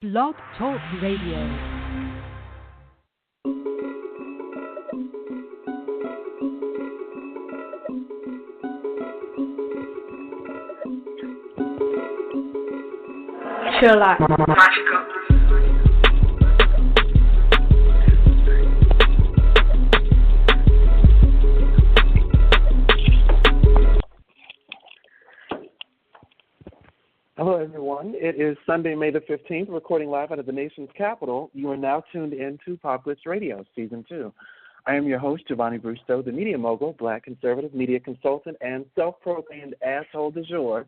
Blog Talk Radio. Sherlock. Magical. Hello, everyone. It is Sunday, May the 15th, recording live out of the nation's capital. You are now tuned in to PopGLitz Radio, Season 2. I am your host, JaVonni Brustow, the Media Mogul, Black conservative media consultant, and self-proclaimed asshole du jour,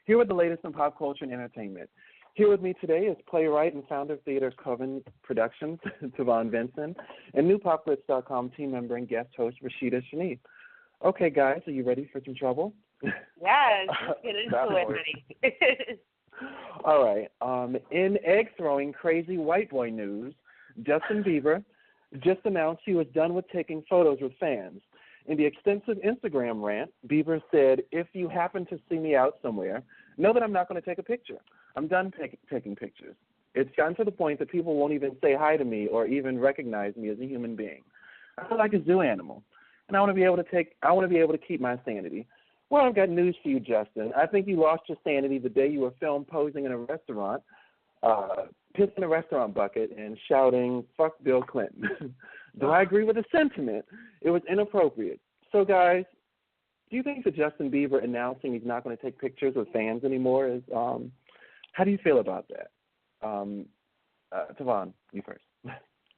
here with the latest in pop culture and entertainment. Here with me today is playwright and founder of theater Coven Productions, Tavon Vinson, and new PopGLitz.com team member and guest host, Rashida Shani. Okay, guys, are you ready for some trouble? Yes, let's get into it, honey. All right. In egg-throwing crazy white boy news, Justin Bieber just announced he was done with taking photos with fans. In the extensive Instagram rant, Bieber said, "If you happen to see me out somewhere, know that I'm not going to take a picture. I'm done taking pictures. It's gotten to the point that people won't even say hi to me or even recognize me as a human being. I feel like a zoo animal, and I want to be able to keep my sanity." Well, I've got news for you, Justin. I think you lost your sanity the day you were filmed posing in a restaurant, pissing a restaurant bucket and shouting, "Fuck Bill Clinton." Though I agree with the sentiment, it was inappropriate. So, guys, do you think that Justin Bieber announcing he's not going to take pictures with fans anymore is, how do you feel about that? Tavon, you first.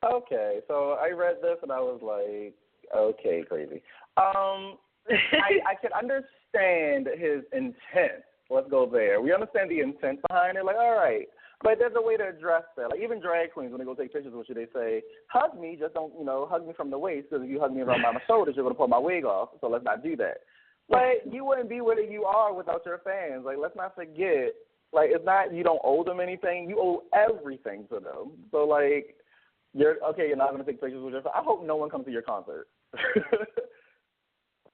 Okay, so I read this and I was like, okay, crazy. I can understand his intent. Let's go there. We understand the intent behind it. Like, all right. But there's a way to address that. Like, even drag queens, when they go take pictures with you, they say, hug me, just don't, hug me from the waist, because if you hug me around my shoulders, you're going to pull my wig off, so let's not do that. Like, you wouldn't be where you are without your fans. Like, let's not forget, like, it's not you don't owe them anything. You owe everything to them. So, like, you're not going to take pictures with your fans. I hope no one comes to your concert.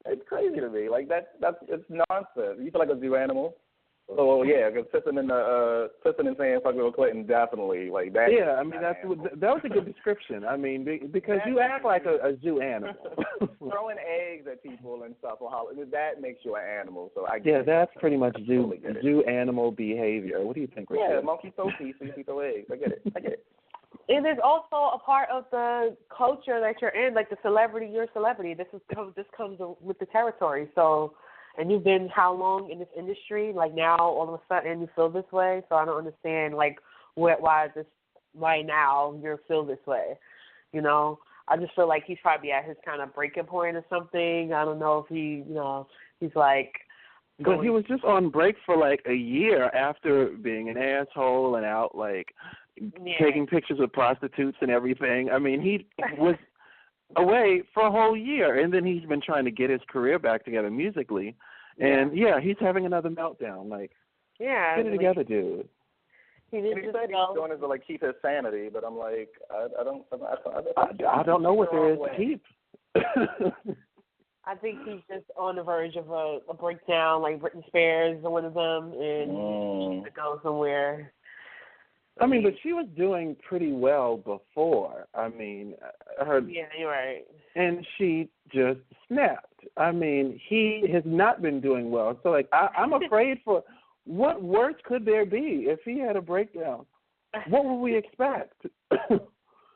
It's crazy to me. Like, it's nonsense. You feel like a zoo animal? So, yeah, because pissing and saying fuck Bill Clinton, definitely. Like, that. Yeah, I mean, that was a good description. I mean, because you act like a zoo animal. Throwing eggs at people and stuff, that makes you an animal. So that's pretty much zoo animal behavior. What do you think, Richard? Yeah, monkey Sophie, so you throw eggs. I get it. It is also a part of the culture that you're in, like the celebrity, you're a celebrity. This comes with the territory. So, and you've been how long in this industry? Like now, all of a sudden, you feel this way. So I don't understand, like, why now you feel this way. I just feel like he's probably at his kind of breaking point or something. I don't know if he's like. Because he was just on break for like a year after being an asshole and out like taking pictures of prostitutes and everything. I mean, he was away for a whole year, and then he's been trying to get his career back together musically. And, he's having another meltdown. Like, get it together, dude. He said he's doing it to, like, keep his sanity, but I'm like, I don't know what there is to keep. I think he's just on the verge of a breakdown, like Britney Spears or one of them, and he needs to go somewhere. I mean, but she was doing pretty well before. I mean, Yeah, you're right. And she just snapped. I mean, he has not been doing well. So, like, I'm afraid for what worse could there be if he had a breakdown? What would we expect? And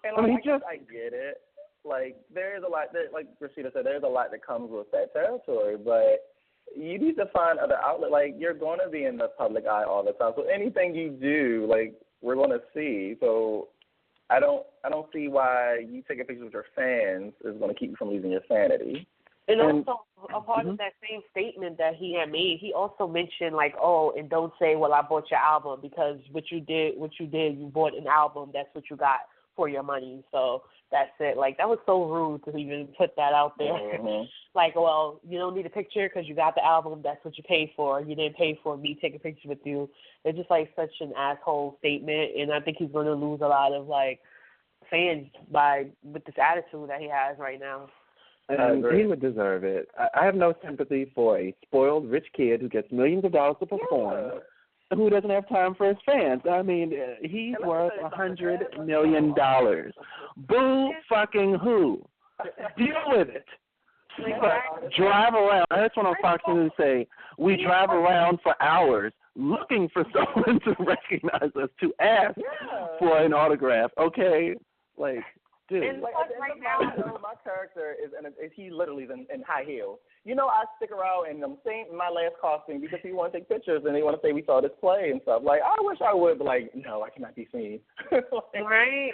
I get it. Like, there's a lot, like Rashida said, there's a lot that comes with that territory, but you need to find other outlets. Like, you're going to be in the public eye all the time, so anything you do, like, we're going to see. So I don't see why you taking pictures with your fans is going to keep you from losing your sanity. And also, a part of that same statement that he had made, he also mentioned, like, and don't say, well, I bought your album, because what you did, you bought an album, that's what you got for your money. So that's it. Like, that was so rude to even put that out there. Mm-hmm. Like, well, you don't need a picture because you got the album. That's what you paid for. You didn't pay for me taking pictures with you. It's just, like, such an asshole statement, and I think he's going to lose a lot of, like, fans with this attitude that he has right now. And he would deserve it. I have no sympathy for a spoiled rich kid who gets millions of dollars to perform who doesn't have time for his fans. I mean, he's worth $100 million. Boo fucking who? Deal with it. Drive around. I heard someone on Fox News say, we drive around for hours looking for someone to recognize us, to ask for an autograph. Okay? Like, dude. And like, my character he literally is in high heels. You know, I stick around and I'm saying my last costume because people want to take pictures and they want to say we saw this play and stuff. Like, I wish I would, but like, no, I cannot be seen. Right.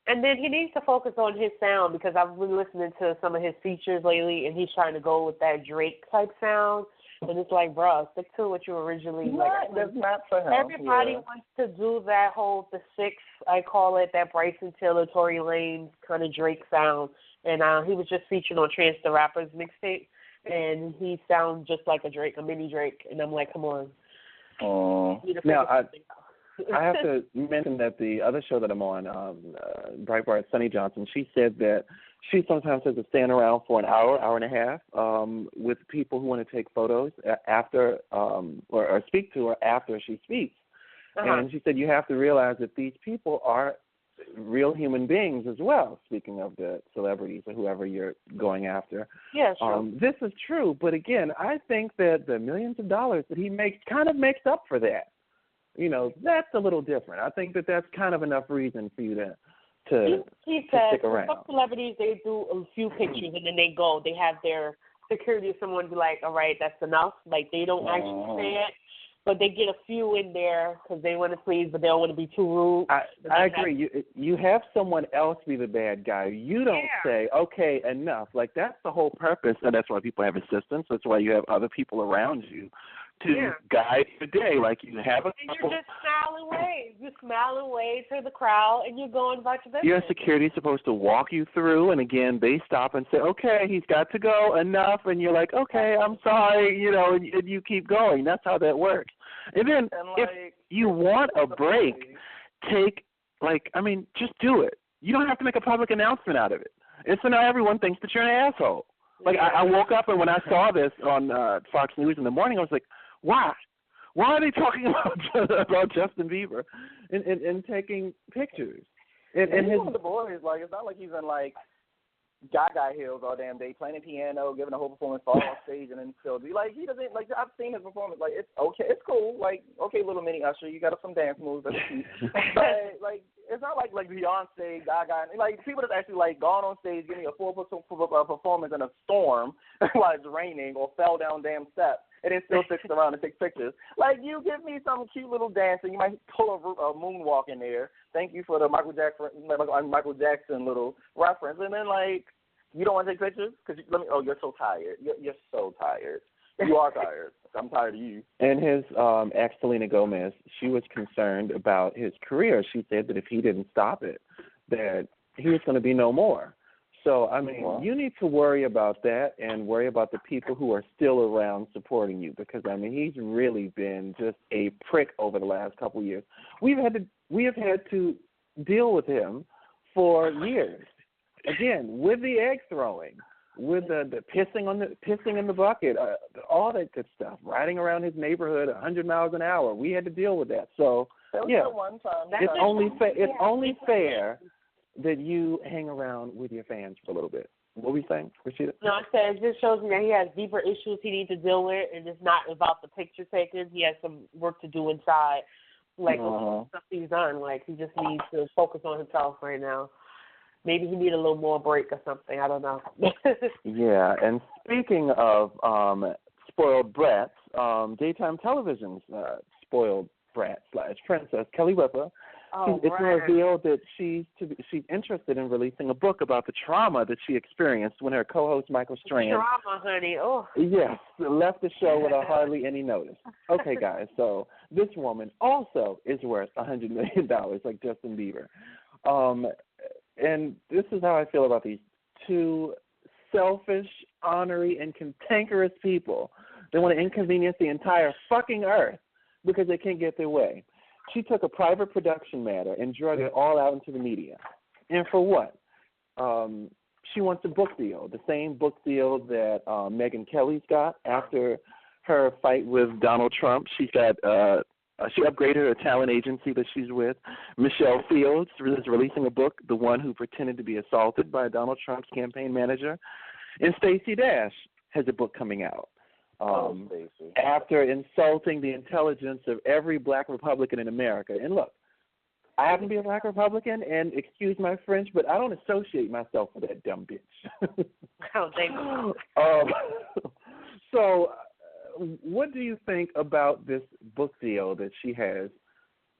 And then he needs to focus on his sound because I've been listening to some of his features lately, and he's trying to go with that Drake type sound. And it's like, bro, stick to what you originally like. That's not for him. Everybody wants to do that whole the six, I call it, that Bryson Tiller, Tory Lanez kind of Drake sound. And he was just featured on Chance the Rapper's mixtape, and he sounds just like a Drake, a mini Drake. And I'm like, come on. Now, I have to mention that the other show that I'm on, Breitbart, Sunny Johnson, she said that she sometimes has to stand around for an hour, hour and a half, with people who want to take photos after or speak to her after she speaks. And she said you have to realize that these people are real human beings as well, speaking of the celebrities or whoever you're going after. Yeah, sure. This is true, but again, I think that the millions of dollars that he makes kind of makes up for that. You know, that's a little different. I think that that's kind of enough reason for you to stick around. Some celebrities, they do a few pictures and then they go. They have their security or someone be like, all right, that's enough. Like, they don't actually say it, but they get a few in there because they want to please, but they don't want to be too rude. I agree. You have someone else be the bad guy. You don't say, okay, enough. Like, that's the whole purpose, and that's why people have assistants. That's why you have other people around you to guide the day. Like, you have a couple. You're just smiling waves. You smile and wave to the crowd, and you're going about your business. Your security is supposed to walk you through, and again, they stop and say, okay, he's got to go, enough, and you're like, okay, I'm sorry, you know, and you keep going. That's how that works. And then if you want a break, just do it. You don't have to make a public announcement out of it. And so now everyone thinks that you're an asshole. Like, I woke up, and when I saw this on Fox News in the morning, I was like, why? Why are they talking about Justin Bieber and taking pictures? And his the boys, like, it's not like he's in like Gaga heels all damn day, playing the piano, giving a whole performance, fall off stage, and then still be like, he doesn't, like, I've seen his performance, like, it's okay, it's cool, like, okay, little mini Usher, you got some dance moves, that's cute. But like, it's not like Beyonce, Gaga, and like people that's actually like gone on stage, giving a full performance in a storm while it's raining, or fell down damn steps, and then still sits around and takes pictures. Like, you give me some cute little dance, and you might pull a moonwalk in there. Thank you for the Michael Jackson little reference, and then like, you don't want to take pictures because you're so tired. You're so tired. You are tired. I'm tired of you. And his ex, Selena Gomez, she was concerned about his career. She said that if he didn't stop it, that he was going to be no more. So, I mean, you need to worry about that and worry about the people who are still around supporting you because, I mean, he's really been just a prick over the last couple of years. We have had to deal with him for years. Again, with the egg throwing, with the pissing in the bucket, all that good stuff, riding around his neighborhood 100 miles an hour. We had to deal with that. So, it's only fair that you hang around with your fans for a little bit. What were you saying, Rashida? No, I said it just shows me that he has deeper issues he needs to deal with, and it's not about the picture taking. He has some work to do inside, like stuff he's done. Like, he just needs to focus on himself right now. Maybe he needs a little more break or something. I don't know. Yeah, and speaking of spoiled brats, daytime television's spoiled brat / princess, Kelly Ripa. It's revealed that she's interested in releasing a book about the trauma that she experienced when her co-host Michael Strand. Trauma, honey. Oh. Yes, left the show without hardly any notice. Okay, guys, so this woman also is worth $100 million, like Justin Bieber. And this is how I feel about these two selfish, ornery, and cantankerous people. They want to inconvenience the entire fucking earth because they can't get their way. She took a private production matter and drug it all out into the media. And for what? She wants a book deal, the same book deal that Megyn Kelly's got after her fight with Donald Trump. She got She upgraded her talent agency that she's with. Michelle Fields is releasing a book, The One Who Pretended to Be Assaulted by Donald Trump's campaign manager. And Stacey Dash has a book coming out. After insulting the intelligence of every black Republican in America. And look, I happen to be a black Republican, and excuse my French, but I don't associate myself with that dumb bitch. Oh, thank you. So, what do you think about this book deal that she has,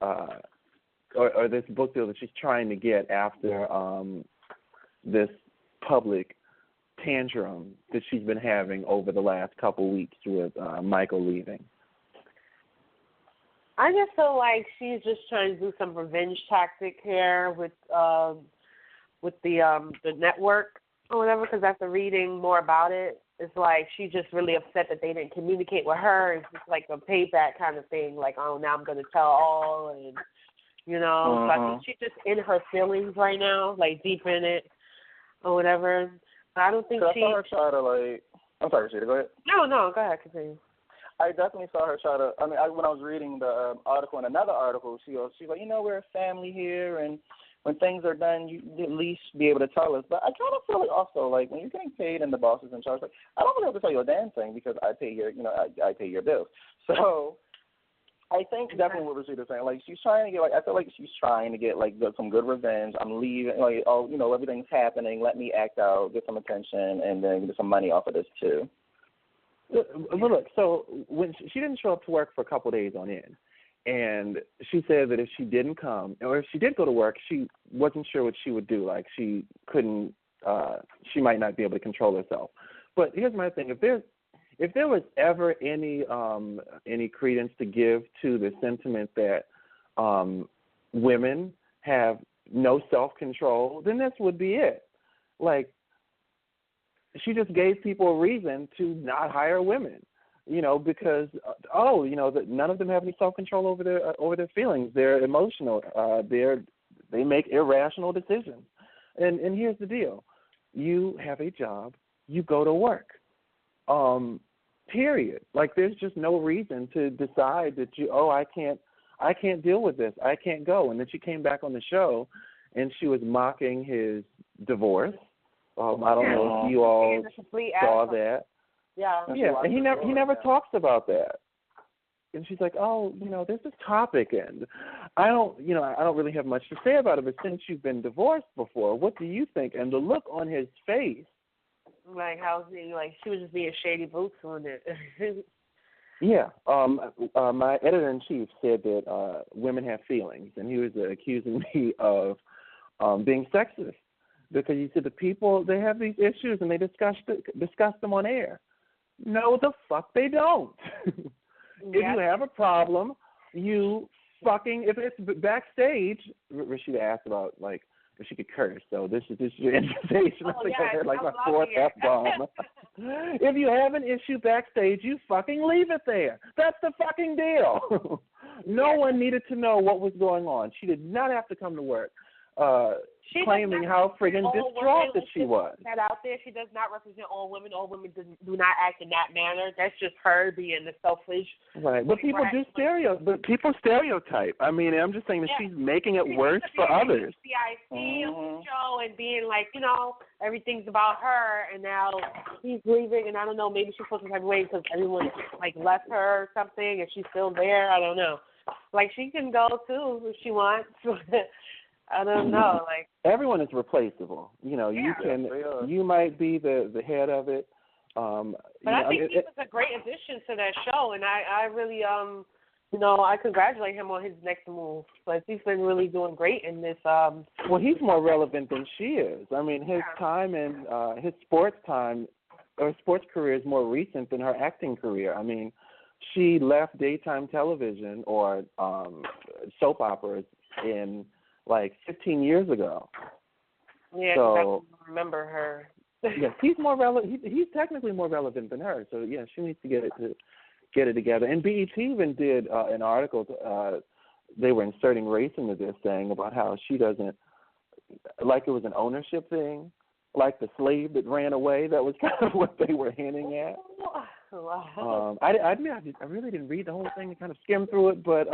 or this book deal that she's trying to get after this public tantrum that she's been having over the last couple weeks with Michael leaving? I just feel like she's just trying to do some revenge tactic here with the network or whatever. Because after reading more about it, it's like she's just really upset that they didn't communicate with her. It's just like a payback kind of thing. Like, oh, now I'm going to tell all, and you know. So I think she's just in her feelings right now, like deep in it or whatever. I don't think she. I saw her try to like. I'm sorry, Rashida. Go ahead. No, go ahead. Continue. I definitely saw her try to. I mean, when I was reading the article in another article, she's like, we're a family here, and when things are done, you at least be able to tell us. But I kind of feel like also like when you're getting paid and the boss is in charge, like I don't really have to tell you a damn thing because I pay your, I pay your bills. So I think definitely what Rashida's saying, like she's trying to get, like I feel like she's trying to get like some good revenge. I'm leaving, like everything's happening. Let me act out, get some attention, and then get some money off of this too. Well, look, so when she didn't show up to work for a couple of days on end, and she said that if she didn't come, or if she did go to work, she wasn't sure what she would do. Like she couldn't, she might not be able to control herself. But here's my thing: if there was ever any credence to give to the sentiment that women have no self-control, then this would be it. Like, she just gave people a reason to not hire women, because that none of them have any self-control over their feelings. They're emotional. They make irrational decisions. And here's the deal: you have a job, you go to work. Period. Like, there's just no reason to decide that I can't deal with this. I can't go. And then she came back on the show, and she was mocking his divorce. I don't know if you all saw that. Yeah. Yeah, and he never talks about that. And she's like, there's this topic, and I don't really have much to say about it. But since you've been divorced before, what do you think? And the look on his face. Like, how's he? Like, she was just being shady boots on it. Yeah. My editor-in-chief said that women have feelings, and he was accusing me of being sexist. Because you see, the people, they have these issues and they discuss them on air. No, the fuck they don't. If you have a problem, if it's backstage, Rashida asked about, like, if she could curse. So this is your invitation. I think I heard like my fourth F-bomb. If you have an issue backstage, you fucking leave it there. That's the fucking deal. No one needed to know what was going on. She did not have to come to work. Claiming how friggin' distraught that she was. That out there, she does not represent all women. All women do not act in that manner. That's just her being the selfish. Right, but people people stereotype. I mean, I'm just saying that she's making it worse for others. CIC show and being like, everything's about her, and now he's leaving, and I don't know, maybe she's supposed to have away because everyone like left her or something, and she's still there. I don't know. Like, she can go too if she wants. I don't know. Like, everyone is replaceable. You might be the head of it. But I think he was a great addition to that show, and I really I congratulate him on his next move. But he's been really doing great in this. Well, he's more relevant than she is. I mean, his time and his sports career is more recent than her acting career. I mean, she left daytime television or soap operas in like 15 years ago. Yeah, so, I don't remember her. Yes, he's more relevant. He's technically more relevant than her. So yeah, she needs to get it together. And BET even did an article. They were inserting race into this, saying about how she doesn't, like it was an ownership thing. like the slave that ran away. That was kind of what they were hinting at. Wow. I admit I really didn't read the whole thing and kind of skim through it, but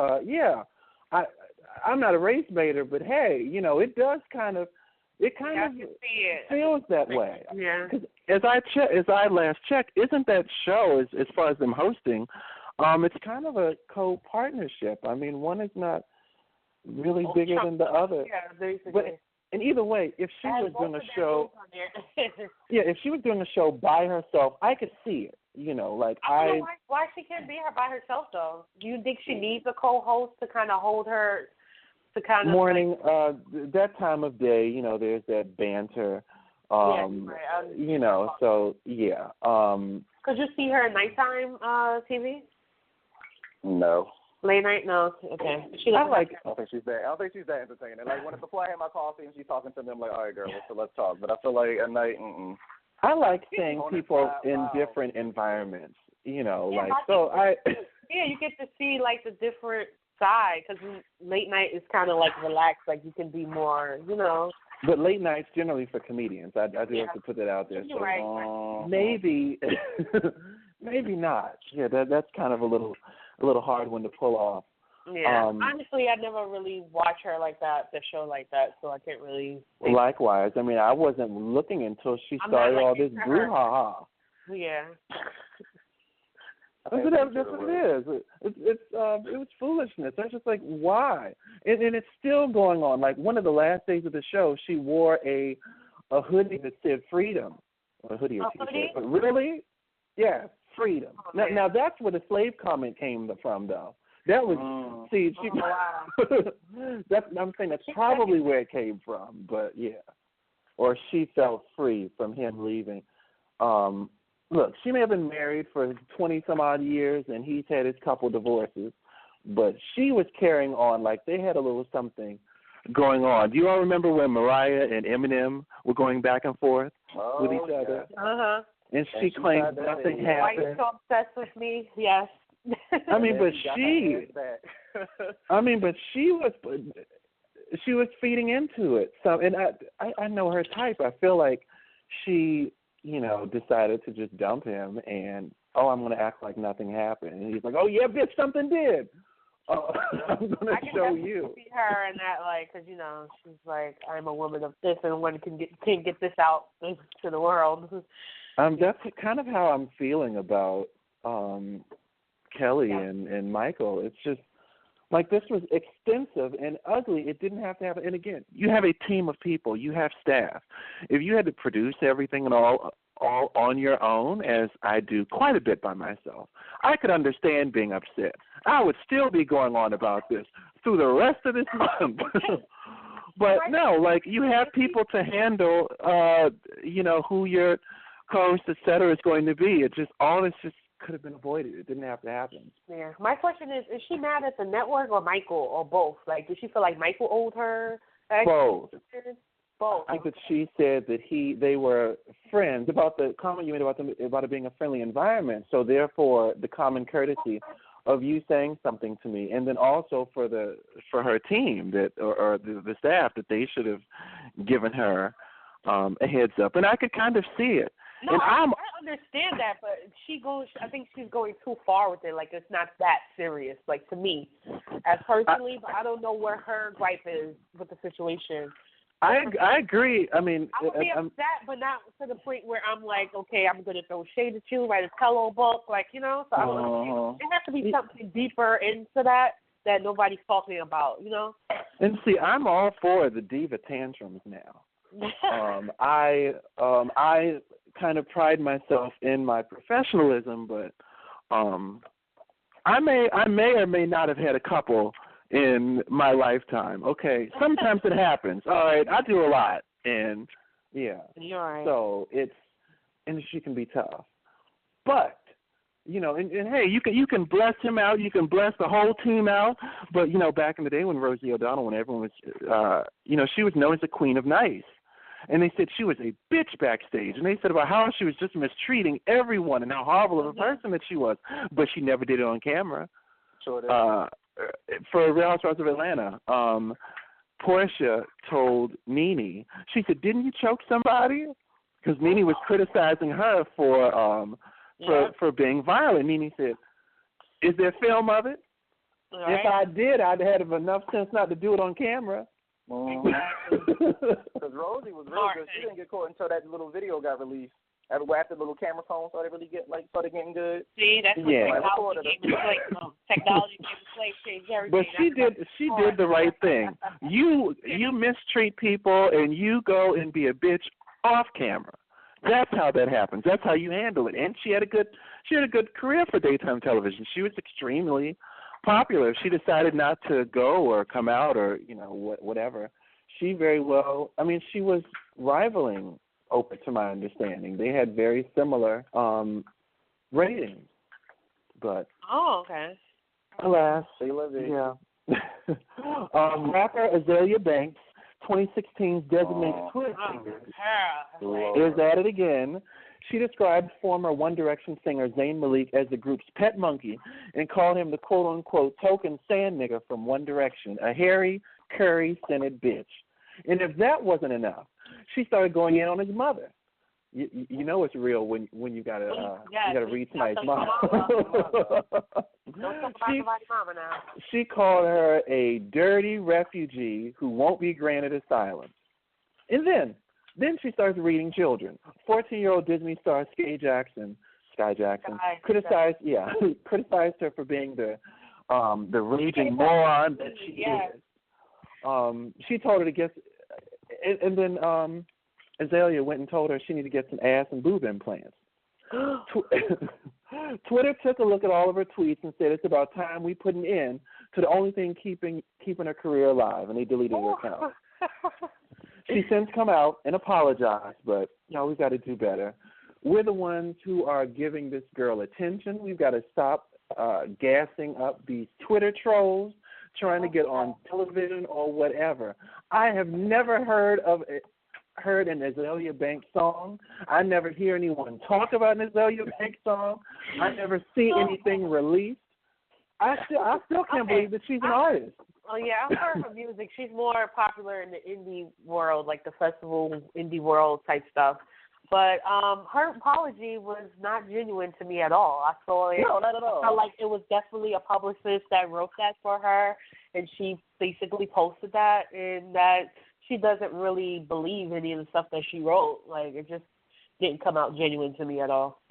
I'm not a race baiter, but hey, you know, it does kind of feels that way. Yeah. Because as I last checked, isn't that show as far as them hosting? It's kind of a co-partnership. I mean, one is not really bigger than the other. Yeah, basically. But and either way, if she was doing a show, if she was doing a show by herself, I could see it. You know, like I don't know why she can't be her by herself though. Do you think she needs a co-host to kind of hold her? To kind of morning, that time of day, you know, there's that banter. You know, so yeah. Could you see her at nighttime TV? No. Late night? No. Okay. I don't think she's that. I don't think she's that entertaining. Like before I had my coffee and she's talking to me, I'm like, all right, girl, so let's talk. But I feel like at night, I like seeing people in different environments. You know, like so I. Yeah, you get to see like the different side because late night is kind of like relaxed, like you can be more, you know. But late nights generally for comedians. I do have to put that out there. So right. Maybe, maybe not. Yeah, that's kind of a little hard one to pull off. Yeah. Honestly, I never really watched her like that, the show like that, so I can't really. Likewise, I mean, I wasn't looking until she started all this brouhaha. Yeah. That's what it is. It was foolishness. That's just like, why? And it's still going on. Like one of the last days of the show, she wore a hoodie that said freedom. Or a hoodie or t-shirt. But really? Yeah, freedom. Now that's where the slave comment came from, though. That was, I'm saying that's probably where it came from, but yeah. Or she felt free from him leaving. Look, she may have been married for 20-some-odd years, and he's had his couple divorces, but she was carrying on like they had a little something going on. Do you all remember when Mariah and Eminem were going back and forth with each other? Uh-huh. And she claimed nothing happened. Why are you so obsessed with me? Yes. I mean, but she was feeding into it. So, and I know her type. I feel like she, you know, decided to just dump him and, I'm going to act like nothing happened. And he's like, oh, yeah, bitch, something did. I'm going to show you. See her and that, like, because, you know, she's like, I'm a woman of this and one can get this out to the world. That's kind of how I'm feeling about Kelly and Michael. It's just, like, this was extensive and ugly. It didn't have to happen. And, again, you have a team of people. You have staff. If you had to produce everything and all on your own, as I do quite a bit by myself, I could understand being upset. I would still be going on about this through the rest of this month. But, no, like, you have people to handle, you know, who your co-host, et cetera, is going to be. It just, all this just could have been avoided. It didn't have to happen. Yeah. My question is she mad at the network or Michael or both? Like, did she feel like Michael owed her? Both. Both. I think that she said that they were friends, about the comment you made about it being a friendly environment. So therefore, the common courtesy of you saying something to me, and then also for her team that or the staff that they should have given her a heads up. And I could kind of see it. No, I understand that, but I think she's going too far with it. Like, it's not that serious, like, to me, as personally, but I don't know where her gripe is with the situation. I agree. I mean, I would be upset, but not to the point where I'm like, okay, I'm going to throw shade at you, write a hello book, like, you know? So it has to be something deeper into that nobody's talking about, you know? And see, I'm all for the diva tantrums now. I kind of pride myself in my professionalism, but I may or may not have had a couple in my lifetime. Okay, sometimes it happens. All right, I do a lot, and yeah. You're right. So she can be tough, but you know, and hey, you can bless him out, you can bless the whole team out, but you know, back in the day when Rosie O'Donnell, when everyone was, you know, she was known as the Queen of Nice. And they said she was a bitch backstage. And they said about how she was just mistreating everyone and how horrible of a person that she was. But she never did it on camera. Sure did. For Real Housewives of Atlanta, Portia told Nene, she said, didn't you choke somebody? because Nene was criticizing her for being violent. Nene said, "Is there film of it? Right. If I did, I'd have enough sense not to do it on camera." Because Rosie was real good. She didn't get caught until that little video got released. After the little camera phone started getting good. See, that's what technology came to play, changed everything. But she did the right thing. You mistreat people and you go and be a bitch off camera. That's how that happens. That's how you handle it. And she had a good career for daytime television. She was extremely popular. If she decided not to go or come out or whatever, she very well. I mean, she was rivaling Oprah, to my understanding. They had very similar ratings, but okay. Alas, yeah. Rapper Azalea Banks, 2016's designated Twitter singer, is at it again. She described former One Direction singer Zayn Malik as the group's pet monkey and called him the quote-unquote token sand nigger from One Direction, a hairy, curry-scented bitch. And if that wasn't enough, she started going in on his mother. You know it's real when you gotta read somebody's mom. She called her a dirty refugee who won't be granted asylum. And then she starts reading children. 14-year-old Disney star Sky Jackson criticized her for being the raging moron that she is. She told her to get, and then Azalea went and told her she needed to get some ass and boob implants. Twitter took a look at all of her tweets and said it's about time we put an end to the only thing keeping her career alive, and they deleted her account. She's since come out and apologized, but we've got to do better. We're the ones who are giving this girl attention. We've got to stop gassing up these Twitter trolls trying to get on television or whatever. I have never heard an Azalea Banks song. I never hear anyone talk about an Azalea Banks song. I never see anything released. I still can't believe that she's an artist. Oh yeah, I've heard her music. She's more popular in the indie world, like the festival indie world type stuff. But her apology was not genuine to me at all. I saw it. No, not at all. I felt like it was definitely a publicist that wrote that for her, and she basically posted that, and that she doesn't really believe any of the stuff that she wrote. Like, it just didn't come out genuine to me at all.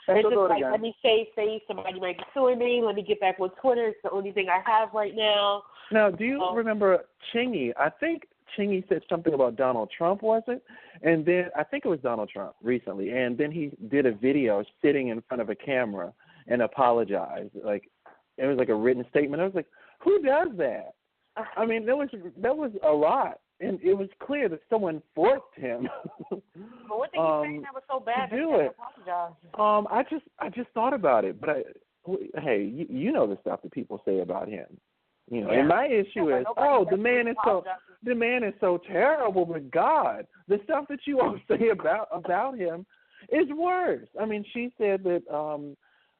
It's just like, let me say somebody might be suing me. Let me get back with Twitter. It's the only thing I have right now. Now, do you remember Chingy? I think Chingy said something about Donald Trump, was it? And then I think it was Donald Trump recently. And then he did a video sitting in front of a camera and apologized. Like, it was like a written statement. I was like, who does that? I mean, that was a lot. And it was clear that someone forced him. But what did he say that was so bad to do it? I just thought about it, but hey, you know the stuff that people say about him. And my issue is, the man is so terrible. But God, the stuff that you all say about him is worse. I mean, she said that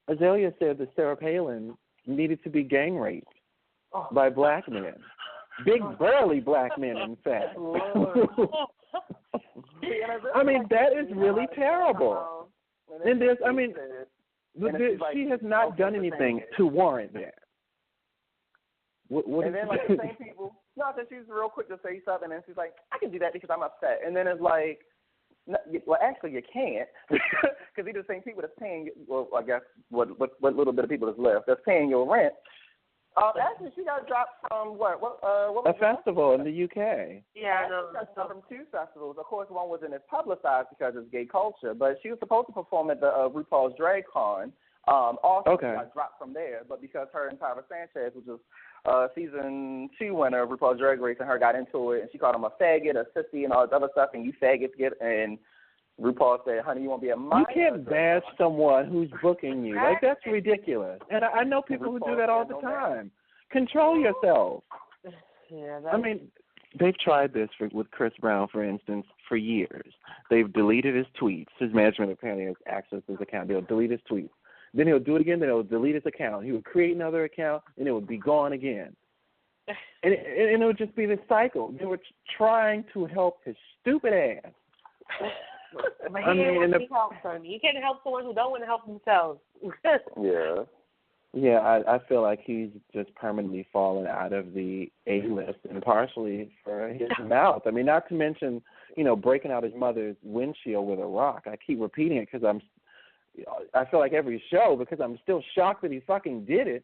Azalea said that Sarah Palin needed to be gang raped by black men. Big, burly black men, in fact. I mean, that is really terrible. And she has not done anything to warrant that. And then, like, the same people, she's real quick to say something, and she's like, I can do that because I'm upset. And then it's like, no, well, actually, you can't, because these are the same people that's paying, well, I guess what little bit of people is left, that's paying your rent. Actually, she got dropped from what was a festival in the UK. Yeah, she got dropped from 2 festivals. Of course, one wasn't as publicized because it's gay culture, but she was supposed to perform at the RuPaul's Drag Con. Also, got dropped from there, but because her and Tyra Sanchez, which was season 2 winner of RuPaul's Drag Race, and her got into it, and she called him a faggot, a sissy, and all this other stuff, and you faggots get, and RuPaul said, honey, you won't be a minor. You can't bash someone who's booking you. Like, that's ridiculous. And I know people who do that all the time. Control yourself. Yeah, I mean, they've tried this with Chris Brown, for instance, for years. They've deleted his tweets. His management apparently has access to his account. They'll delete his tweets. Then he'll do it again. Then he'll delete his account. He would create another account, and it would be gone again. And it would just be this cycle. They were trying to help his stupid ass. But he ain't want to be helped, son. You can't help someone who don't want to help themselves. Yeah. Yeah, I feel like he's just permanently fallen out of the A-list, and partially for his mouth. I mean, not to mention, breaking out his mother's windshield with a rock. I keep repeating it because I feel like every show, because I'm still shocked that he fucking did it.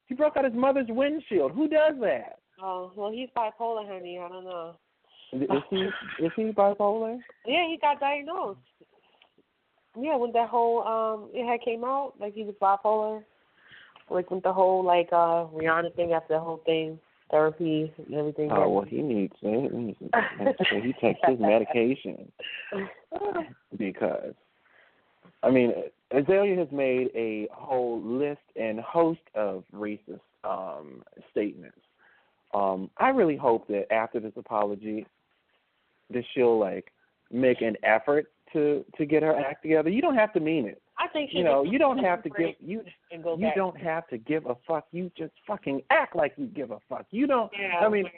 He broke out his mother's windshield. Who does that? Oh, well, he's bipolar, honey. I don't know. Is he bipolar? Yeah, he got diagnosed. Yeah, when that whole it had came out, like he was bipolar. Like with the whole Rihanna thing, after the whole thing, therapy and everything. Oh well, he needs to make sure he takes his medication because, I mean, Azalea has made a whole list and host of racist statements. I really hope that after this apology, that she'll make an effort to get her act together. You don't have to mean it. I think you don't have to give don't have to give a fuck. You just fucking act like you give a fuck. You don't. Yeah. I mean,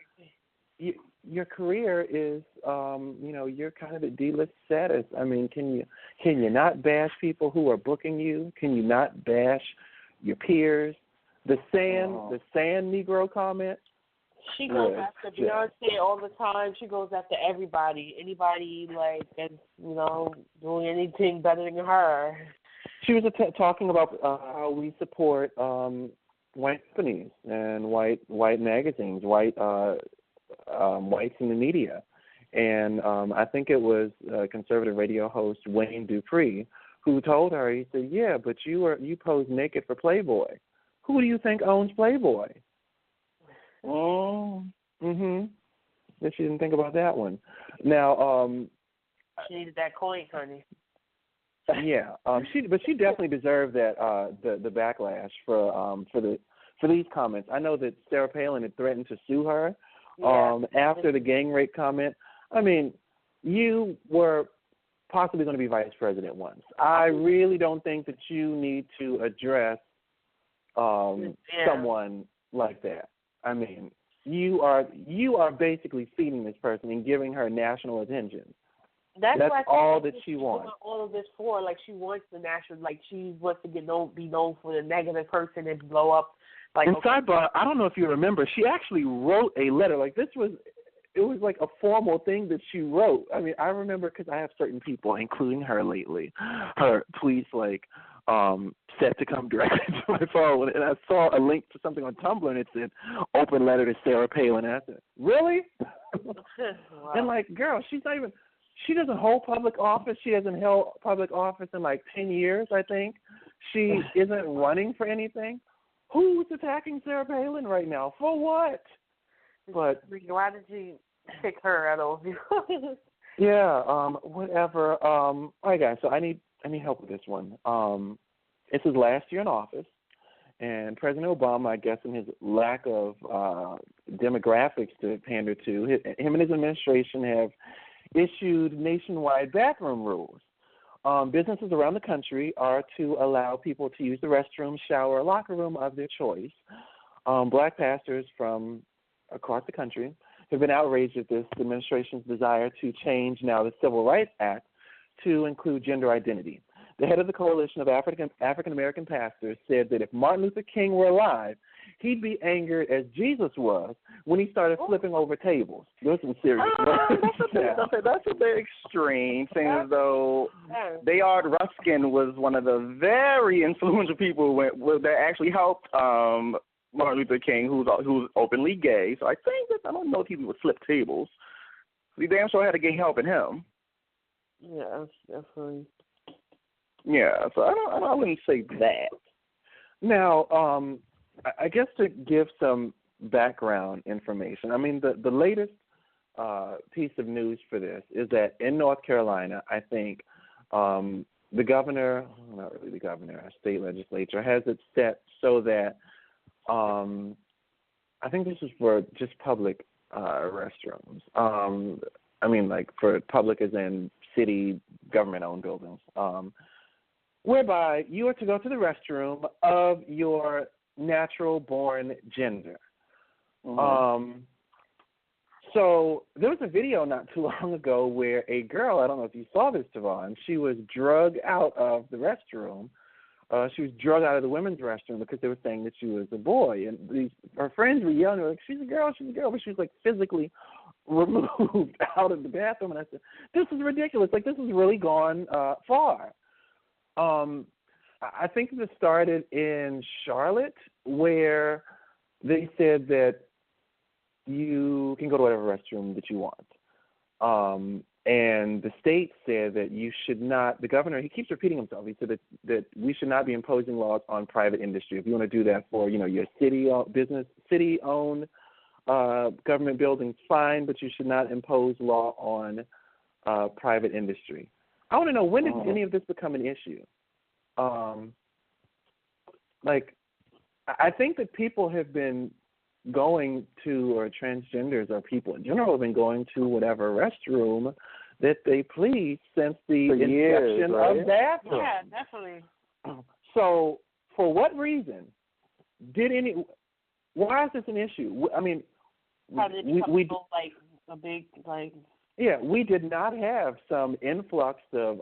your career is you're kind of at D-list status. I mean, can you not bash people who are booking you? Can you not bash your peers? The sand Negro comment. She goes after Beyonce all the time. She goes after everybody. Anybody that's doing anything better than her. She was talking about how we support white companies and white magazines, whites in the media, and I think it was conservative radio host Wayne Dupree who told her. He said, "Yeah, but you pose naked for Playboy. Who do you think owns Playboy?" Oh, That she didn't think about that one. Now, she needed that coin, honey. Yeah, she definitely deserved that the backlash for these comments. I know that Sarah Palin had threatened to sue her after the gang rape comment. I mean, you were possibly going to be vice president once. I really don't think that you need to address someone like that. I mean, you are basically feeding this person and giving her national attention. That's all that she wants. All of this for, she wants the national, she wants to be known for the negative person and blow up. And sidebar, I don't know if you remember, she actually wrote a letter. It was like a formal thing that she wrote. I mean, I remember because I have certain people, including her lately, her tweets set to come directly to my phone, and I saw a link to something on Tumblr, and it said, "Open letter to Sarah Palin." I said, "Really?" Wow. And girl, she doesn't hold public office. She hasn't held public office in 10 years, I think. She isn't running for anything. Who's attacking Sarah Palin right now? For what? But why did you pick her out of you? Yeah, whatever. All right, guys. So I need help with this one. It's his last year in office, and President Obama, I guess, in his lack of demographics to pander to, him and his administration have issued nationwide bathroom rules. Businesses around the country are to allow people to use the restroom, shower, or locker room of their choice. Black pastors from across the country have been outraged at this administration's desire to change now the Civil Rights Act to include gender identity. The head of the Coalition of African-American Pastors said that if Martin Luther King were alive, he'd be angered as Jesus was when he started flipping over tables. There's some serious That's a bit extreme, seeing as though Bayard Ruskin was one of the very influential people that actually helped Martin Luther King, who's openly gay. So I don't know if he would flip tables. We damn sure had to get help in him. Yeah, definitely. Yeah, so I wouldn't say that. Now, I guess to give some background information, I mean, the latest piece of news for this is that in North Carolina, I think the governor, not really the governor, our state legislature, has it set so that I think this is for just public restrooms. I mean, for public as in city government-owned buildings, whereby you are to go to the restroom of your natural-born gender. Mm-hmm. So there was a video not too long ago where a girl, I don't know if you saw this, Tavon, she was drugged out of the restroom. She was drugged out of the women's restroom because they were saying that she was a boy. And her friends were yelling, like, she's a girl, but she was, like, physically removed out of the bathroom. And I said, this is ridiculous. Like, this has really gone far. I think this started in Charlotte where they said that you can go to whatever restroom that you want. And the state said that you should not, the governor, he keeps repeating himself. He said that we should not be imposing laws on private industry. If you want to do that for, your city business, city-owned government buildings, fine, but you should not impose law on private industry. I want to know, when did any of this become an issue? I think that people have been going to, or transgenders or people in general have been going to whatever restroom that they please since the inception of bathrooms. Yeah, definitely. So, for what reason why is this an issue? I mean, we a big, yeah, we did not have some influx of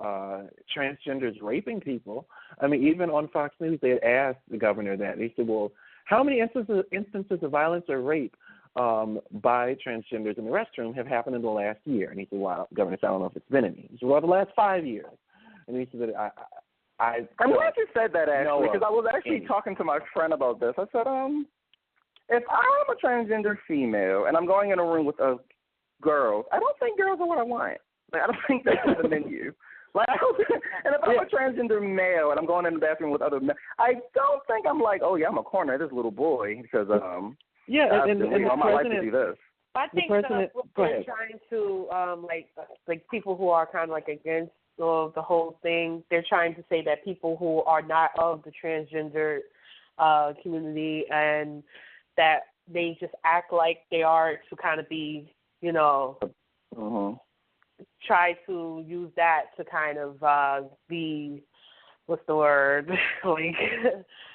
transgenders raping people. I mean, even on Fox News, they had asked the governor that. They said, well, how many instances of violence or rape by transgenders in the restroom have happened in the last year? And he said, well, Governor, I don't know if it's been any. He said, well, the last 5 years. And he said that I'm glad you said that, actually, because I was actually talking to my friend about this. I said, if I'm a transgender female and I'm going in a room with a girl, I don't think girls are what I want. Like, I don't think that's in the menu. Like, and if I'm a transgender male and I'm going in the bathroom with other men, I don't think I'm like, oh yeah, I'm a corner of this little boy because and I might like to do this. I think what they're trying to like people who are kind of like against the whole thing, they're trying to say that people who are not of the transgender community and that they just act like they are to kind of be, try to use that to kind of be, what's the word,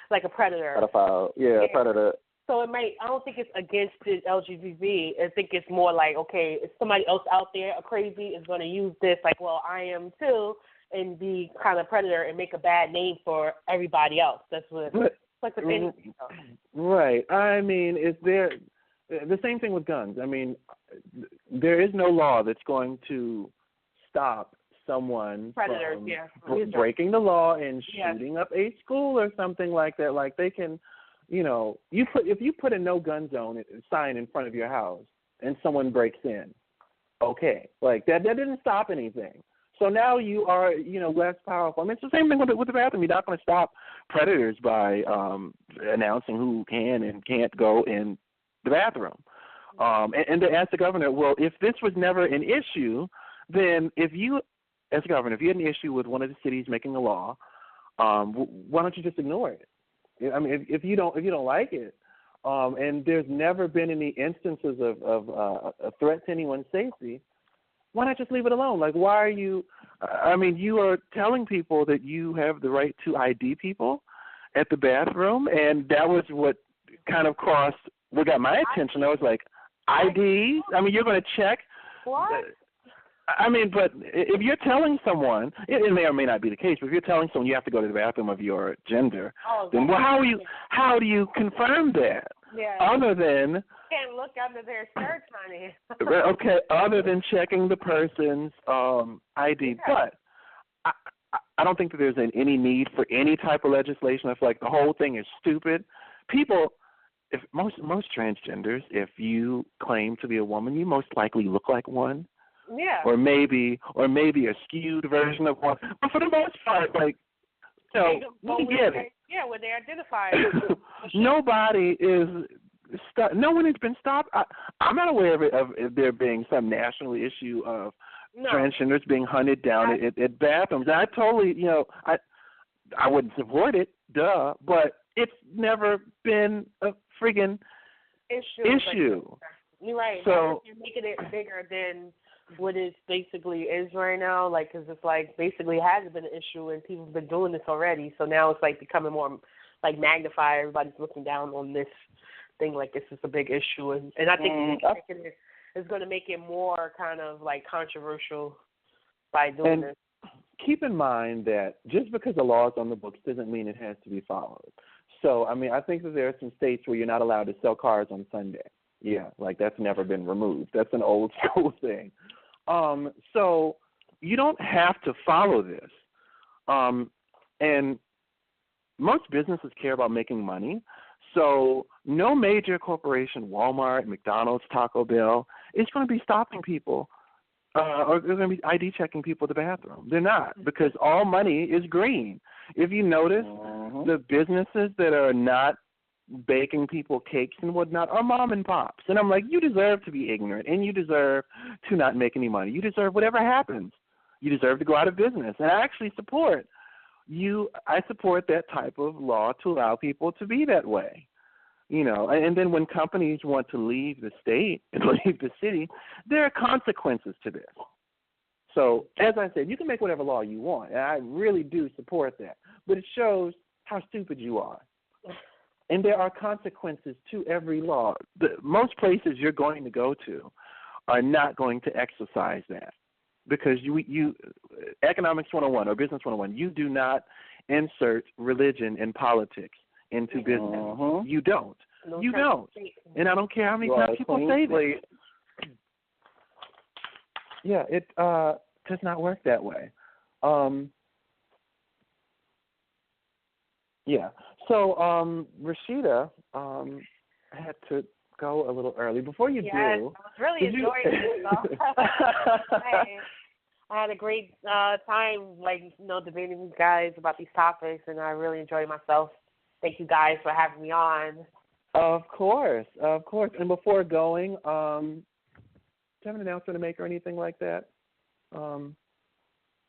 like a predator. Pedophile, yeah, predator. So it might, I don't think it's against the LGBT. I think it's more like, okay, if somebody else out there, a crazy, is going to use this, like, well, I am too, and be kind of predator and make a bad name for everybody else. That's what it's like the thing. Right. I mean, is there the same thing with guns? I mean, there is no law that's going to stop someone from breaking the law and shooting up a school or something like that. Like, they can, if you put a no gun zone sign in front of your house and someone breaks in, okay, like that didn't stop anything. So now you are, less powerful. I mean, it's the same thing with the bathroom. You're not going to stop predators by announcing who can and can't go in the bathroom. And to ask the governor, well, if this was never an issue, then if you, as governor, if you had an issue with one of the cities making a law, why don't you just ignore it? I mean, if you don't like it, and there's never been any instances of a threat to anyone's safety, why not just leave it alone? Like, why are you? I mean, you are telling people that you have the right to ID people at the bathroom, and that was what kind of what got my attention. I was like, IDs? I mean, you're going to check? What? I mean, but if you're telling someone, it may or may not be the case, but if you're telling someone you have to go to the bathroom of your gender, then how do you confirm that? Yeah. Other than can't look under their shirt, honey. Okay, other than checking the person's ID. Yeah. But I don't think that there's any need for any type of legislation. I feel like the whole thing is stupid. People, if most transgenders, if you claim to be a woman, you most likely look like one. Yeah. Or maybe a skewed version of one. But for the most part, like, we get it. Yeah, when they identify. Nobody is. No one has been stopped. I'm not aware of there being some national issue of transgenders being hunted down at bathrooms. And I totally, I wouldn't support it, duh. But it's never been a friggin' issue. You're right. So you're making it bigger than what it basically is right now, like, because it's like basically hasn't been an issue and people have been doing this already. So now it's like becoming more like magnified. Everybody's looking down on this thing like this is a big issue, and I think is going to make it more kind of like controversial by doing this. Keep in mind that just because the law is on the books doesn't mean it has to be followed. So, I mean, I think that there are some states where you're not allowed to sell cars on Sunday. Yeah, like that's never been removed. That's an old school thing. So you don't have to follow this. And most businesses care about making money. So no major corporation, Walmart, McDonald's, Taco Bell, is going to be stopping people or they're going to be ID checking people at the bathroom. They're not, because all money is green. If you notice, the businesses that are not baking people cakes and whatnot are mom and pops. And I'm like, you deserve to be ignorant, and you deserve to not make any money. You deserve whatever happens. You deserve to go out of business. And I actually support I support that type of law to allow people to be that way. You know, and then when companies want to leave the state and leave the city, there are consequences to this. So, as I said, you can make whatever law you want, and I really do support that. But it shows how stupid you are. And there are consequences to every law. Most places you're going to go to are not going to exercise that, because you Economics 101 or Business 101, you do not insert religion and politics into business. You don't. You don't. And I don't care how many times people say that. Yeah, it does not work that way. Yeah. So, Rashida, had to go a little early. Before you do, I was really enjoying it. I had a great time, debating with you guys about these topics, and I really enjoyed myself. Thank you guys for having me on. Of course. And before going, do you have an announcement to make or anything like that? I'm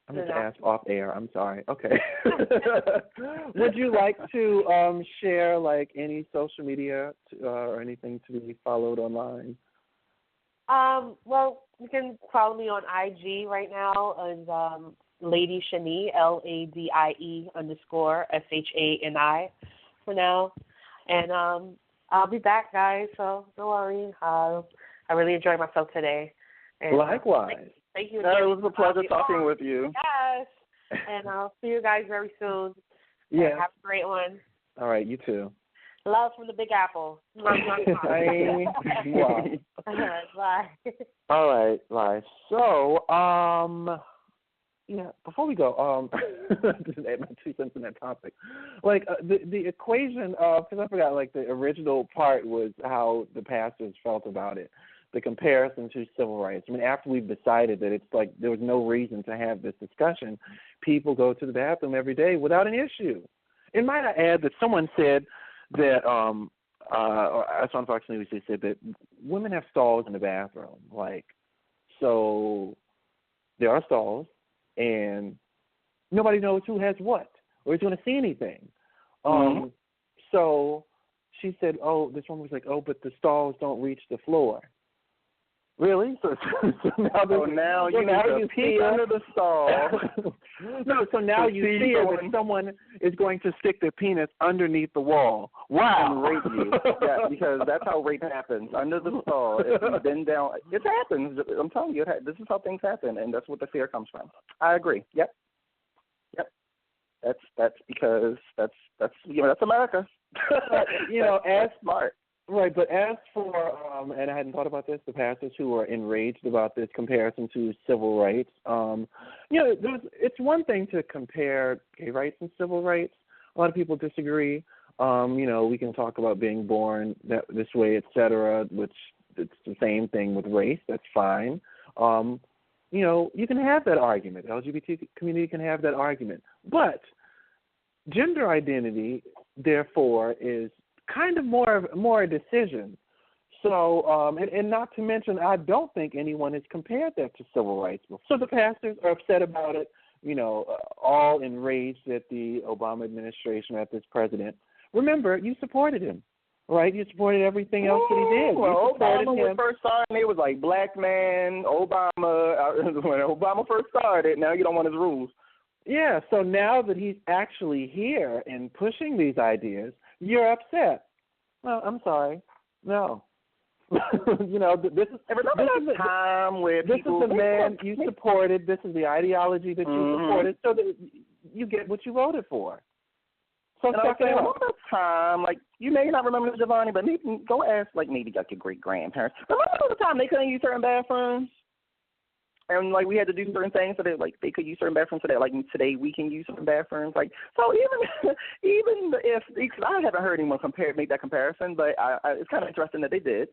going to ask off air. I'm sorry. Okay. Would you like to share any social media or anything to be followed online? Well, you can follow me on IG right now as Lady Shani, LADIE_SHANI for now. And I'll be back, guys, so don't worry. I really enjoyed myself today. And, likewise. Thank you. It was a pleasure talking with you. Yes. And I'll see you guys very soon. Yeah. Have a great one. All right, you too. Love from the Big Apple. Bye. Bye. All right, bye. So, before we go, just add my 2 cents in that topic. The equation of, because I forgot, the original part was how the pastors felt about it, the comparison to civil rights. I mean, after we've decided that it's there was no reason to have this discussion, people go to the bathroom every day without an issue. And might I add that someone said that, I saw on Fox News, they said that women have stalls in the bathroom. So there are stalls, and nobody knows who has what or is going to see anything. So she said, this woman was like, but the stalls don't reach the floor. Really? So now you pee under the stall. No, so now you see that someone is going to stick their penis underneath the wall. Wow. And rape you. Yeah, because that's how rape happens, under the stall. If you bend down, it happens. I'm telling you, this is how things happen, and that's what the fear comes from. I agree. Yep. That's because that's America. As smart. Right, but as for, and I hadn't thought about this, the pastors who are enraged about this comparison to civil rights, it's one thing to compare gay rights and civil rights. A lot of people disagree. We can talk about being born this way, et cetera, which it's the same thing with race. That's fine. You can have that argument. The LGBT community can have that argument. But gender identity, therefore, is kind of more a decision. So, and not to mention, I don't think anyone has compared that to civil rights before. So the pastors are upset about it, all enraged at the Obama administration, at this president. Remember, you supported him, right? You supported everything else that he did. Well, Obama was first started, it was like black man, Obama. When Obama first started, now you don't want his rules. Yeah, so now that he's actually here and pushing these ideas, you're upset. Well, I'm sorry. No. This is the time where this is the man you supported. This is the ideology that you supported, so that you get what you voted for. So all the time, like, you may not remember this, JaVonni, but maybe go ask, like, maybe like your great-grandparents. Remember all the time they couldn't use certain bathrooms? And, like, we had to do certain things so that, like, they could use certain bathrooms so that, like, today we can use certain bathrooms. Like, so even if, because I haven't heard anyone make that comparison, but it's kind of interesting that they did.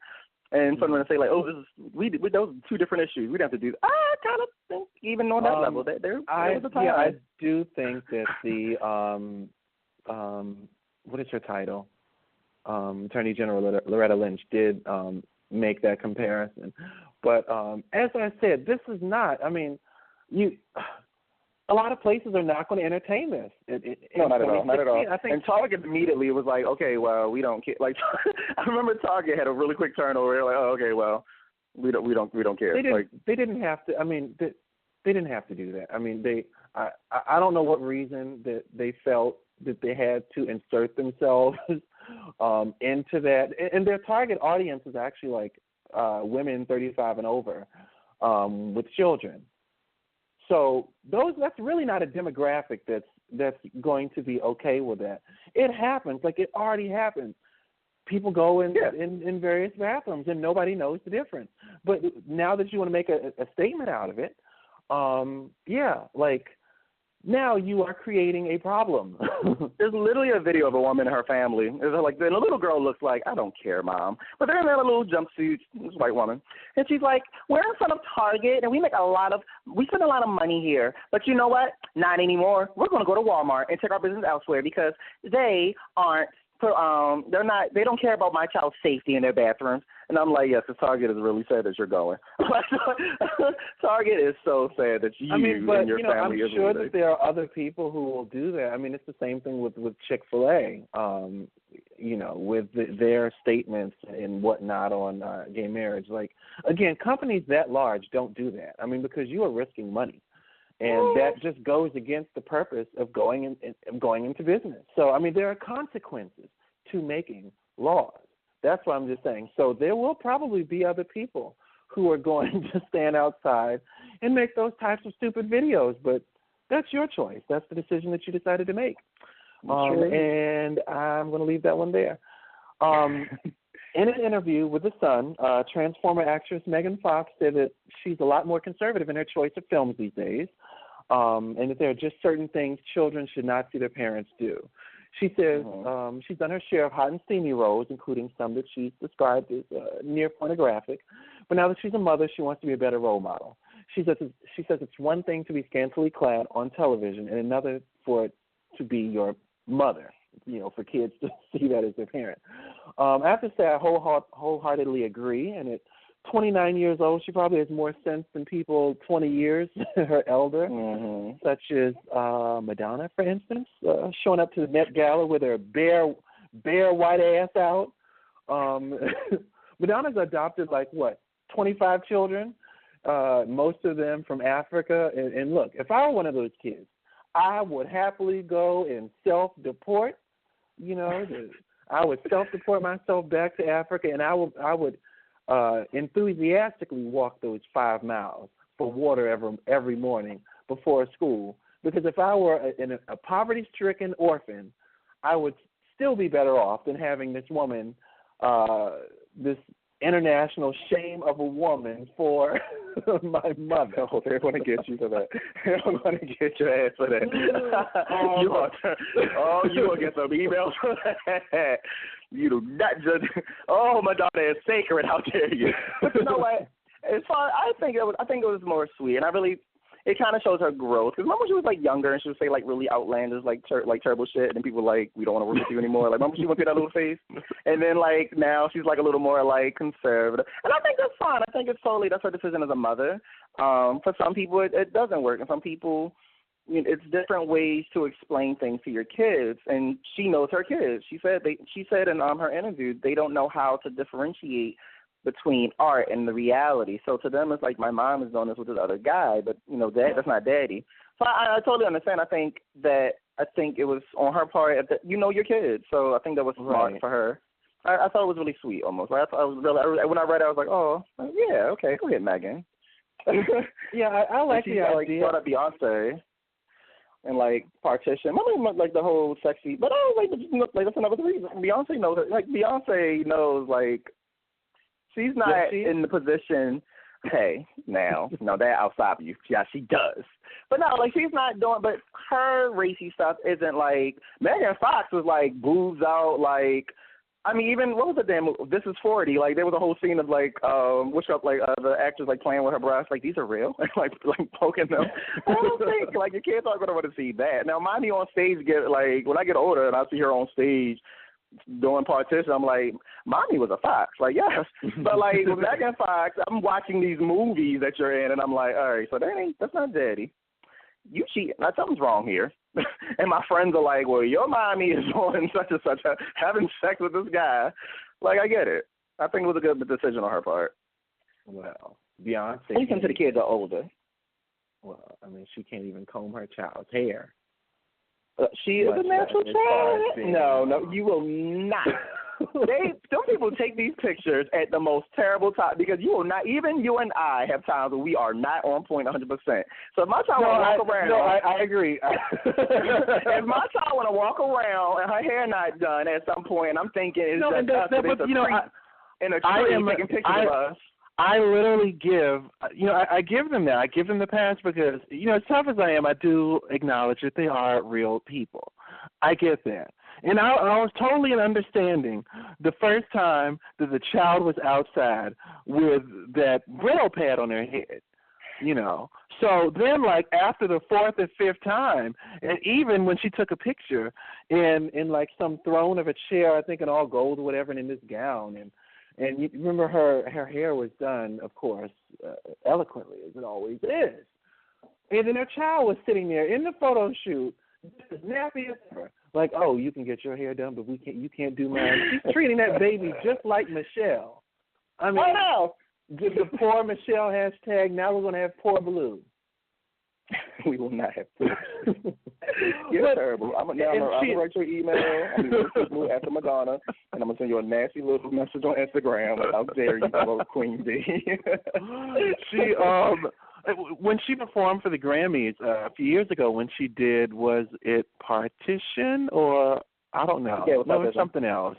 And someone to say, like, those are two different issues. We don't have to do that. I kind of think even on that level that there was a time. Yeah, I do think that the what is her title? Attorney General Loretta Lynch did make that comparison. But as I said, this is not. I mean, a lot of places are not going to entertain this. No, not at all. Not at all. I think, and Target immediately was like, okay, well, we don't care. Like, I remember Target had a really quick turnover. They're like, oh, okay, well, we don't care. They didn't have to. I mean, they didn't have to do that. I mean, I don't know what reason that they felt that they had to insert themselves into that. And their target audience is actually like women 35 and over with children. So that's really not a demographic that's going to be okay with that. It happens, like it already happens. People go in various bathrooms and nobody knows the difference. But now that you want to make a statement out of it, now you are creating a problem. There's literally a video of a woman and her family. It's like the little girl looks like, I don't care, Mom. But they're in that little jumpsuit, this white woman. And she's like, we're in front of Target and we spend a lot of money here. But you know what? Not anymore. We're going to go to Walmart and take our business elsewhere because they aren't, they don't care about my child's safety in their bathrooms. And I'm like, yes, because Target is really sad that you're going. Target is so sad that you and your family I'm sure that there are other people who will do that. I mean, it's the same thing with Chick-fil-A, with their statements and whatnot on gay marriage. Like, again, companies that large don't do that. I mean, because you are risking money. And that just goes against the purpose of going into business. So, I mean, there are consequences to making laws. That's what I'm just saying. So there will probably be other people who are going to stand outside and make those types of stupid videos. But that's your choice. That's the decision that you decided to make. And I'm going to leave that one there. In an interview with The Sun, Transformer actress Megan Fox said that she's a lot more conservative in her choice of films these days, and that there are just certain things children should not see their parents do. She says she's done her share of hot and steamy roles, including some that she's described as near pornographic. But now that she's a mother, she wants to be a better role model. She says it's one thing to be scantily clad on television and another for it to be your mother, for kids to see that as their parent. I have to say I wholeheartedly agree, and at 29 years old, she probably has more sense than people 20 years her elder, such as Madonna, for instance, showing up to the Met Gala with her bare white ass out. Madonna's adopted 25 children, most of them from Africa. And look, if I were one of those kids, I would happily go and self-deport. I would self-deport myself back to Africa, and I would enthusiastically walk those 5 miles for water every morning before school. Because if I were a poverty-stricken orphan, I would still be better off than having this woman, this international shame of a woman for my mother. Oh, they're going to get you for that. They're going to get your ass for that. You will get some emails for that. You do not judge. Oh, my daughter is sacred. How dare you? But you know what? I think it was more sweet, and it kind of shows her growth. Because remember, she was younger, and she would say really outlandish, terrible shit, and then people were we don't want to work with you anymore. Remember she went through that little phase, and then now she's a little more conservative, and I think that's fine. I think that's her decision as a mother. For some people, it doesn't work, and some people, it's different ways to explain things to your kids, and she knows her kids. She said in her interview they don't know how to differentiate between art and the reality. So to them, it's my mom is doing this with this other guy, but that's not daddy. So I totally understand. I think it was on her part. You know your kids, so I think that was smart for her. I thought it was really sweet, almost. Like, I was really, when I read it, I was like, oh, yeah, okay, go ahead, Megan. Yeah, I like the idea. Like, brought up Beyonce and, like, Partition. I mean, like, the whole sexy, but I was like, that's another reason. Beyonce knows it. Like, Beyonce knows, like, she's not in the position, hey, now that I'll stop you. Yeah, she does. But no, like, she's not doing, but her racy stuff isn't like, Megan Fox was like, boobs out, like, I mean, even, what was the damn movie? This Is 40, like, there was a whole scene of, like, the actors, like, playing with her breasts, like, these are real, like poking them. I don't think, like, your kids aren't going to want to see that. Now, Mommy on stage, when I get older and I see her on stage doing Partition, I'm like, Mommy was a fox, like, yes. But, like, with Megan Fox, I'm watching these movies that you're in, and I'm like, all right, so that's not Daddy. You cheating. Now, something's wrong here. And my friends are like, well, your mommy is on such and such, having sex with this guy. Like, I get it. I think it was a good decision on her part. Well, Beyonce. At least until the kids are older. Well, I mean, she can't even comb her child's hair. She is a natural child. No, you will not. Some people take these pictures at the most terrible time because you will not. Even you and I have times where we are not on point 100%. So if my child want to walk around, I agree. If my child want to walk around and her hair not done at some point, and I'm thinking, is in a tree taking pictures of us. I literally I give them that. I give them the pass because, as tough as I am, I do acknowledge that they are real people. I get that. And I was totally understanding the first time that the child was outside with that brittle pad on their head, So then, like, after the fourth or fifth time, and even when she took a picture in like some throne of a chair, I think in all gold or whatever, and in this gown, and you remember her hair was done, of course, eloquently, as it always is. And then her child was sitting there in the photo shoot, just as nappy as ever. Like, oh, you can get your hair done, but you can't do mine. She's treating that baby just like Michelle. I mean, the poor Michelle hashtag, now we're going to have poor Blue. We will not have Blue. You're terrible. I'm going to write your email. I'm going to Blue after Madonna, and I'm going to send you a nasty little message on Instagram. Like, how dare you follow Queen B. When she performed for the Grammys a few years ago, when she did, was it Partition or I don't know? Yeah, it was something else.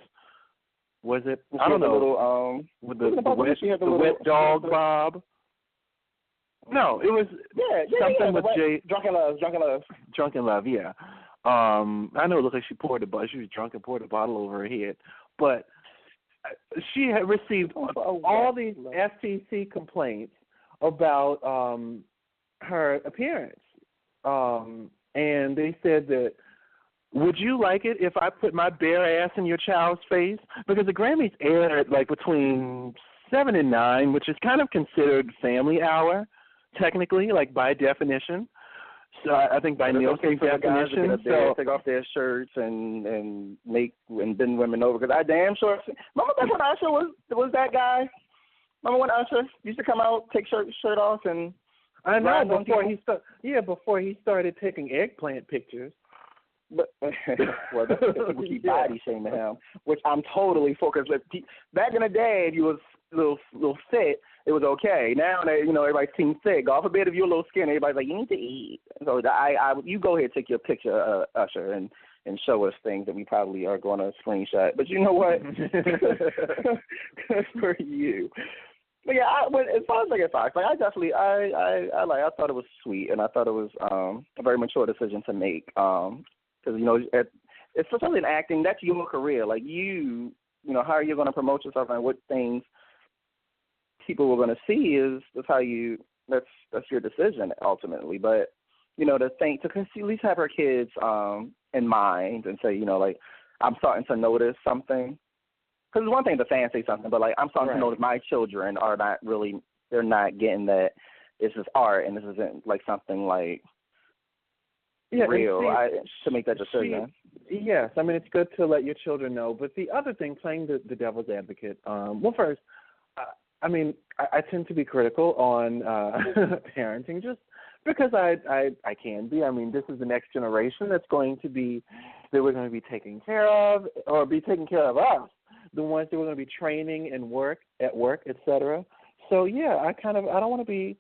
Was it? I don't know. Little, with the wet dog Bob. No, it was something with Jay. Drunken Love. Yeah. I know. It looked like she was drunk and poured a bottle over her head, but she had received all these FTC complaints about her appearance, and they said that, would you like it if I put my bare ass in your child's face? Because the Grammys aired like between 7 and 9, which is kind of considered family hour, technically, like by definition. So I think by Nielsen's definition, so take off their shirts and bend women over. Because I damn sure. Remember back when Usher was that guy? Remember when Usher used to come out, take shirt off, and I know before he started taking eggplant pictures. But we body shaming him, which I'm totally focused with. Back in the day, if you was a little fit, it was okay. Now that everybody's team thick. God forbid if you're a little skinny, everybody's like, you need to eat. So you go ahead, take your picture, Usher, and show us things that we probably are going to screenshot. But you know what? Good for you. But yeah, as far as Megan Fox, like I definitely, I thought it was sweet, and I thought it was a very mature decision to make. Because especially in acting, that's your career. Like how are you going to promote yourself and what things people were going to see is how you. That's your decision ultimately. But to at least have her kids in mind and say, like, I'm starting to notice something. Because it's one thing the fans say something, but like I'm starting to notice my children are not really. They're not getting that this is art and this isn't like something like. Real to make that decision. Yes, I mean it's good to let your children know. But the other thing, playing the devil's advocate. First, I mean I tend to be critical on parenting, just because I can be. I mean, this is the next generation that we're going to be taking care of, or be taking care of us. the ones that were going to be training and at work, etc. So yeah, I don't want to be,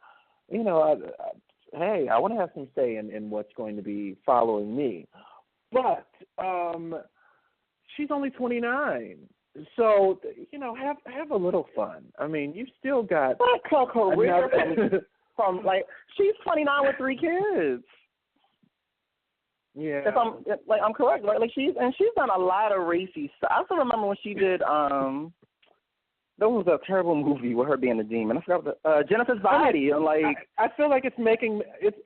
hey, I want to have some say in what's going to be following me. But she's only 29. So, have a little fun. I mean, you still got her career from she's 29 with 3 kids. Yeah. If I'm correct, right? She's done a lot of racy stuff. I still remember when she did there was a terrible movie with her being a demon. I forgot Jennifer's Body. I feel like it's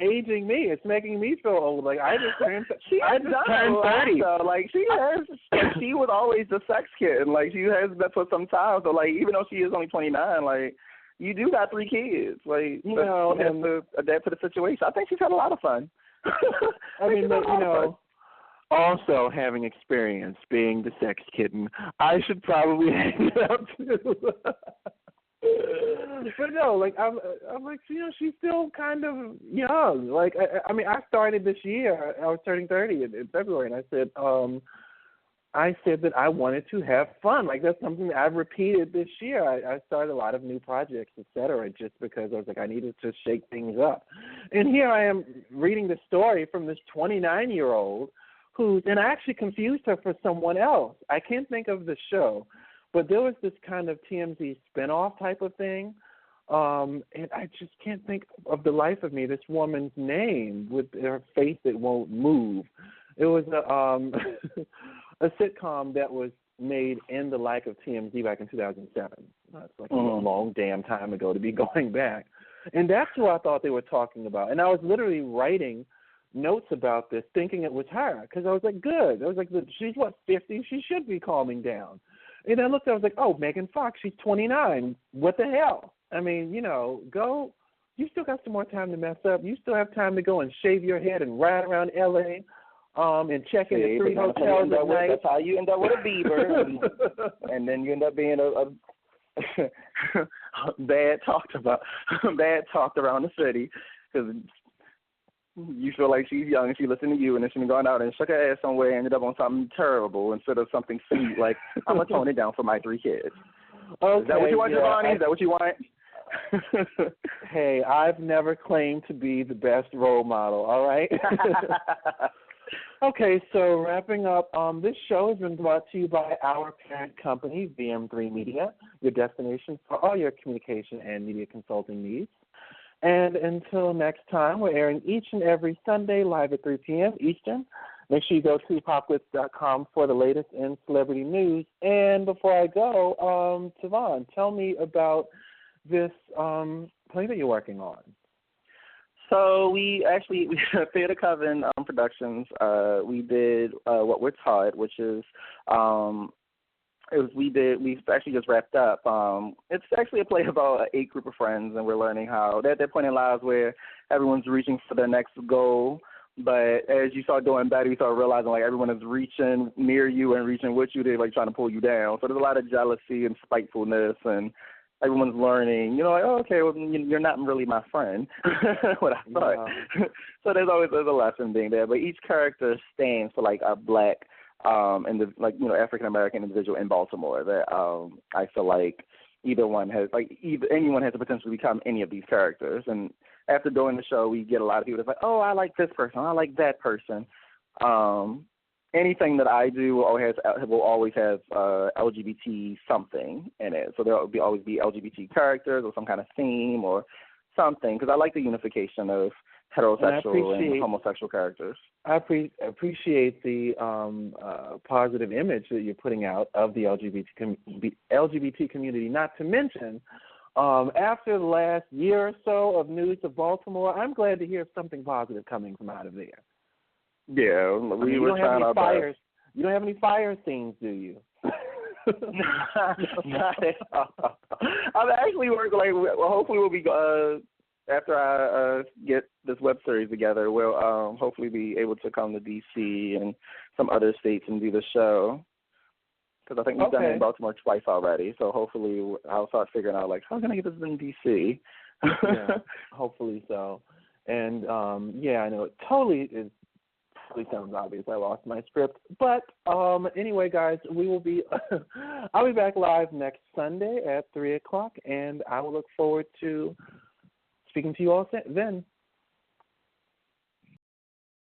aging me. It's making me feel old. Like I just turned 30. She was always the sex kid, and she has that for some time. So even though she is only 29, you do got 3 kids. You have to adapt to the situation. I think she's had a lot of fun. I mean, also having experience being the sex kitten, I should probably hang it up too. But no, I'm like, she's still kind of young. I started this year. I was turning 30 in February, and I said that I wanted to have fun. That's something that I've repeated this year. I started a lot of new projects, et cetera, just because I was like, I needed to shake things up. And here I am reading the story from this 29-year-old and I actually confused her for someone else. I can't think of the show, but there was this kind of TMZ spinoff type of thing, and I just can't think of the life of me this woman's name with her face that won't move. It was a sitcom that was made in the like of TMZ back in 2007. It's a long damn time ago to be going back. And that's who I thought they were talking about. And I was literally writing notes about this thinking it was her because I was like, good. I was like, she's 50? She should be calming down. And I looked, I was like, oh, Megan Fox, she's 29. What the hell? I mean, go. You still got some more time to mess up. You still have time to go and shave your head and ride around L.A., and check into 3 hotels at night. That's how you end up with a Bieber, and then you end up being a bad talked around the city because you feel like she's young and she listened to you and then she's gone out and shook her ass somewhere and ended up on something terrible instead of something sweet like I'm gonna tone it down for my 3 kids. Okay, is that what you want, JaVonni? Is that what you want? Hey, I've never claimed to be the best role model, all right? Okay, so wrapping up, this show has been brought to you by our parent company, VM3 Media, your destination for all your communication and media consulting needs. And until next time, we're airing each and every Sunday live at 3 p.m. Eastern. Make sure you go to PopGLitz.com for the latest in celebrity news. And before I go, Tavon, tell me about this play that you're working on. So we Theater Coven Productions. We did What We're Taught, which is we've actually just wrapped up. It's actually a play about an 8 group of friends, and we're learning how they're at that point in lives where everyone's reaching for their next goal. But as you start doing better, you start realizing everyone is reaching near you and reaching with you. They're trying to pull you down. So there's a lot of jealousy and spitefulness, and everyone's learning. Okay, well, you're not really my friend. What I thought. Yeah. So there's a lesson being there. But each character stands for a black African American individual in Baltimore that I feel like anyone has the potential to become any of these characters. And after doing the show, we get a lot of people that's oh, I like this person, I like that person. Anything that I do will always have LGBT something in it. So there will always be LGBT characters or some kind of theme or something because I like the unification of heterosexual and homosexual characters. I appreciate the positive image that you're putting out of the LGBT community, not to mention after the last year or so of news of Baltimore, I'm glad to hear something positive coming from out of there. Yeah, we were trying our best. You don't have any fire scenes, do you? Not at all. I'm actually working hopefully we'll be after I get this web series together, we'll hopefully be able to come to D.C. and some other states and do the show. Because I think we've done it in Baltimore twice already. So hopefully I'll start figuring out, how can I get this in D.C.? Yeah, hopefully so. And, I know it totally is actually sounds obvious. I lost my script. But anyway, guys, we will be I'll be back live next Sunday at 3 o'clock, and I will look forward to speaking to you all then.